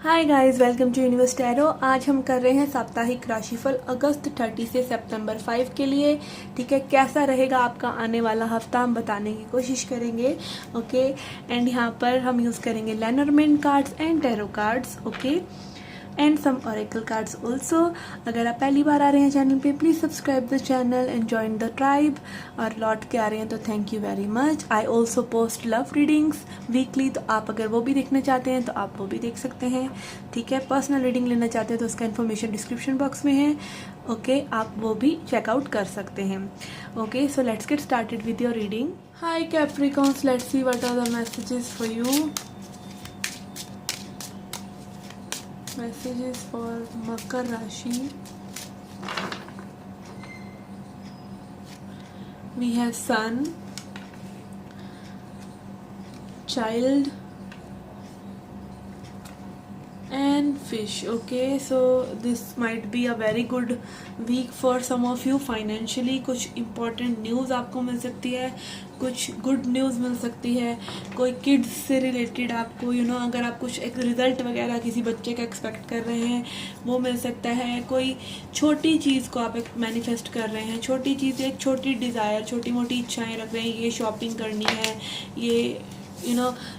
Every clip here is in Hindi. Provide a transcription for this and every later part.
Hi guys, welcome to universe tarot. आज हम कर रहे हैं साप्ताहिक राशिफल अगस्त 30 से सितंबर 5 के लिए। ठीक है, कैसा रहेगा आपका आने वाला हफ्ता हम बताने की कोशिश करेंगे। ओके, एंड यहाँ पर हम यूज़ करेंगे Lenormand cards and tarot cards. Okay, and some oracle cards also. अगर आप पहली बार आ रहे हैं चैनल पे, please subscribe the channel and join the tribe. और लौट के आ रहे हैं तो thank you very much. I also post love readings weekly, तो आप अगर वो भी देखना चाहते हैं तो आप वो भी देख सकते हैं। ठीक है, पर्सनल रीडिंग लेना चाहते हैं तो उसका इन्फॉर्मेशन डिस्क्रिप्शन बॉक्स में है। ओके, आप वो भी चेकआउट कर सकते हैं। Okay, so let's get started with your reading. Hi capricorns, let's see what are the messages for you. Messages for Makar Rashi. We have Sun, Child, and Fish. Okay, so this might be a very good week for some of you financially. कुछ important news आपको मिल सकती है, कुछ गुड न्यूज़ मिल सकती है, कोई किड्स से रिलेटेड आपको अगर आप कुछ एक रिजल्ट वगैरह किसी बच्चे का एक्सपेक्ट कर रहे हैं वो मिल सकता है। कोई छोटी चीज़ को आप एक मैनिफेस्ट कर रहे हैं, छोटी चीज़, एक छोटी डिज़ायर, छोटी मोटी इच्छाएं रख रहे हैं, ये शॉपिंग करनी है, ये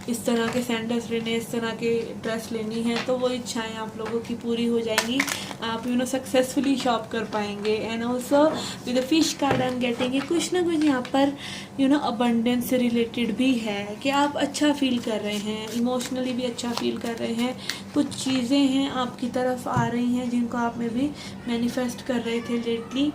इस तरह के सैंडल्स लेने, इस तरह के ड्रेस लेनी है, तो वो इच्छाएं आप लोगों की पूरी हो जाएंगी। आप सक्सेसफुली शॉप कर पाएंगे। And also with the fish card I am getting, कुछ ना कुछ यहाँ पर अबंडेंस से रिलेटेड भी है कि आप अच्छा फील कर रहे हैं, इमोशनली भी अच्छा फील कर रहे हैं। कुछ चीज़ें हैं आपकी तरफ आ रही हैं जिनको आप में भी मैनिफेस्ट कर रहे थे lately.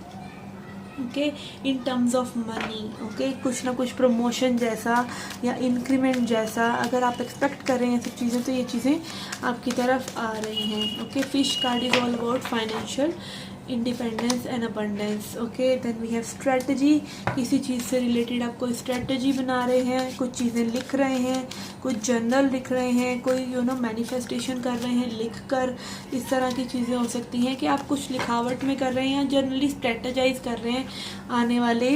Okay, in terms of money. Okay, कुछ ना कुछ प्रमोशन जैसा या इंक्रीमेंट जैसा अगर आप एक्सपेक्ट कर रहे हैं सब चीज़ें, तो ये चीज़ें आपकी तरफ आ रही हैं। Okay, fish card is all about financial independence and abundance. Okay, then we have strategy. किसी चीज़ से रिलेटेड आप कोई स्ट्रेटजी बना रहे हैं, कुछ चीज़ें लिख रहे हैं, कुछ जर्नल लिख रहे हैं, कोई मैनिफेस्टेशन कर रहे हैं लिख कर। इस तरह की चीज़ें हो सकती हैं कि आप कुछ लिखावट में कर रहे हैं, जर्नली स्ट्रेटजाइज कर रहे हैं आने वाले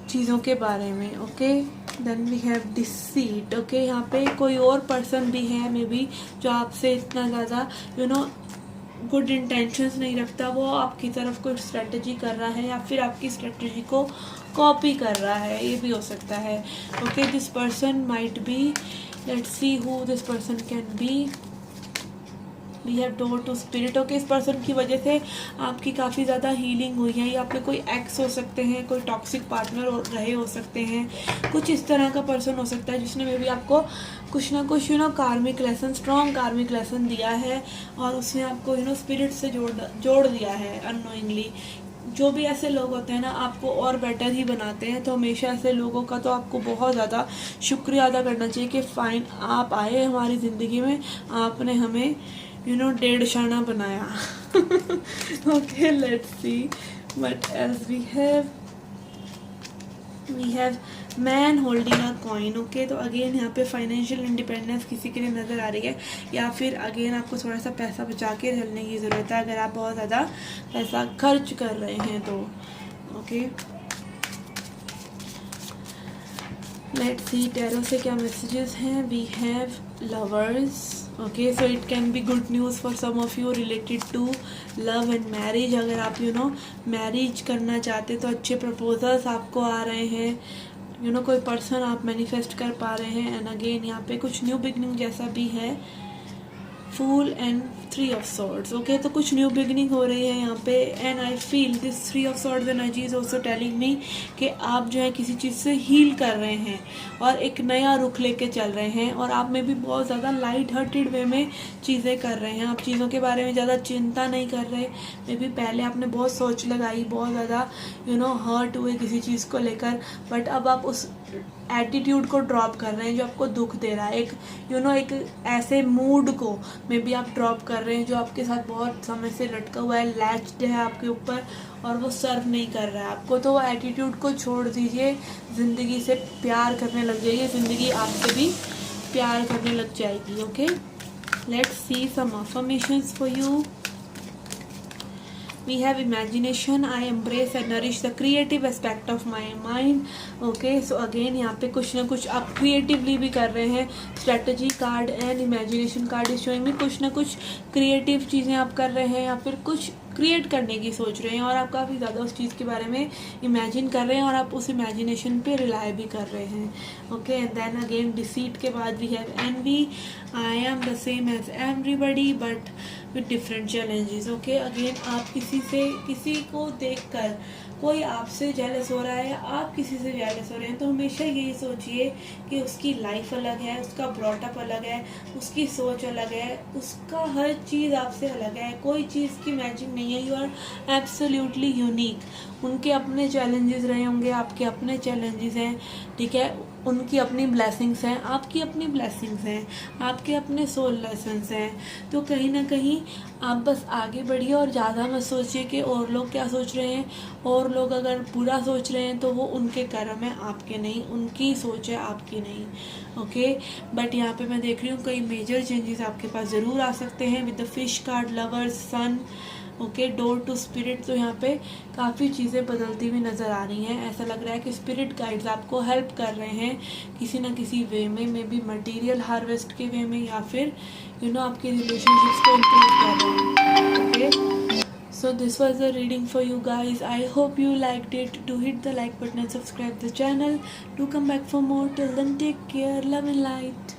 चीज़ों के बारे में। Okay, then we have deceit. Okay, यहाँ पे कोई और पर्सन भी है मे बी जो आपसे इतना ज़्यादा गुड इंटेंशंस नहीं रखता, वो आपकी तरफ कोई स्ट्रेटजी कर रहा है या फिर आपकी स्ट्रेटजी को कॉपी कर रहा है, ये भी हो सकता है। Okay, this person might be, let's see who this person can be. We have door to spirit. Okay, इस पर्सन की वजह से आपकी काफ़ी ज़्यादा हीलिंग हुई है, या फिर कोई एक्स हो सकते हैं, कोई टॉक्सिक पार्टनर रहे हो सकते हैं, कुछ इस तरह का पर्सन हो सकता है जिसने मे बी आपको कुछ ना कुछ कार्मिक लेसन, स्ट्रॉन्ग कार्मिक लेसन दिया है और उसने आपको स्पिरिट से जोड़ दिया है अननोइंगली। जो भी ऐसे लोग होते हैं ना, आपको और बेटर ही बनाते हैं। तो हमेशा ऐसे लोगों का तो आपको बहुत ज़्यादा शुक्रिया अदा करना चाहिए कि फ़ाइन आप आए हमारी ज़िंदगी में, आपने हमें डेढ़ शाना बनाया। Okay, let's see what else we have. We have man holding a coin. Okay, तो अगेन यहाँ पे फाइनेंशियल इंडिपेंडेंस किसी के लिए नज़र आ रही है, या फिर अगेन आपको थोड़ा सा पैसा बचा के चलने की ज़रूरत है अगर आप बहुत ज़्यादा पैसा खर्च कर रहे हैं तो। ओके, लेट्स सी टैरो से क्या मैसेजेस हैं। We have lovers. Okay, so it can be good news for some of you related to love and marriage. अगर आप मैरिज करना चाहते तो अच्छे प्रपोजल्स आपको आ रहे हैं, कोई पर्सन आप मैनिफेस्ट कर पा रहे हैं। एंड अगेन यहाँ पे कुछ न्यू बिगनिंग जैसा भी है, fool and 3 of swords. Okay, तो कुछ न्यू बिगनिंग हो रही है यहाँ पे। And I feel this 3 of swords energy is also telling me कि आप जो है किसी चीज़ से हील कर रहे हैं और एक नया रुख लेके चल रहे हैं, और आप में भी बहुत ज़्यादा लाइट हार्टेड वे में चीज़ें कर रहे हैं। आप चीज़ों के बारे में ज़्यादा चिंता नहीं कर रहे। मे बी पहले आपने बहुत सोच लगाई, बहुत ज़्यादा हर्ट हुए किसी चीज़ को लेकर, बट अब आप उस एटीट्यूड को ड्रॉप कर रहे हैं जो आपको दुख दे रहा है। एक ऐसे मूड को मे बी आप ड्रॉप कर रहे हैं जो आपके साथ बहुत समय से लटका हुआ है, लैच्ड है आपके ऊपर और वो सर्व नहीं कर रहा है आपको। तो वो एटीट्यूड को छोड़ दीजिए, ज़िंदगी से प्यार करने लग जाइए, ज़िंदगी आपसे भी प्यार करने लग जाएगी। Okay, let's see some affirmations for you. we have imagination, I embrace and nourish the creative aspect of my mind. Okay, so again यहाँ पे कुछ ना कुछ आप creatively भी कर रहे हैं. strategy card and imagination card is showing me कुछ ना कुछ creative चीज़ें आप कर रहे हैं या फिर कुछ क्रिएट करने की सोच रहे हैं और आप काफ़ी ज़्यादा उस चीज़ के बारे में इमेजिन कर रहे हैं और आप उस इमेजिनेशन पे रिलाई भी कर रहे हैं. Okay, and then again deceit के बाद we have envy. I am the same as everybody but with different challenges. Okay, again आप किसी को देखकर कोई आपसे जेलस हो रहा है, आप किसी से जेलस हो रहे हैं, तो हमेशा यही सोचिए कि उसकी लाइफ अलग है, उसका ब्रॉटअप अलग है, उसकी सोच अलग है, उसका हर चीज़ आपसे अलग है, कोई चीज़ की मैचिंग नहीं है. You are absolutely unique. उनके अपने चैलेंजेस रहे होंगे, आपके अपने चैलेंजेस हैं, ठीक है. उनकी अपनी ब्लेसिंग्स हैं, आपकी अपनी ब्लेसिंग्स हैं, आपके अपने सोल लेसन्स हैं. तो कहीं ना कहीं आप बस आगे बढ़िए और ज़्यादा मत सोचिए कि और लोग क्या सोच रहे हैं. और लोग अगर बुरा सोच रहे हैं तो वो उनके कर्म है, आपके नहीं. उनकी सोच है, आपकी नहीं. ओके, बट यहाँ पे मैं देख रही हूँ कई मेजर चेंजेस आपके पास ज़रूर आ सकते हैं with the fish card, lovers, sun. Okay, door to spirit. तो यहाँ पे काफ़ी चीज़ें बदलती हुई नज़र आ रही हैं. ऐसा लग रहा है कि स्पिरिट गाइड्स आपको हेल्प कर रहे हैं किसी ना किसी वे में, मे बी मटीरियल हार्वेस्ट के वे में या फिर आपके रिलेशनशिप्स को इम्प्रूव कर रहे हैं. Okay, so this was the reading for you guys. I hope you liked it. Do hit the like button and subscribe the channel. Do come back for more. Till then, take care, love and light.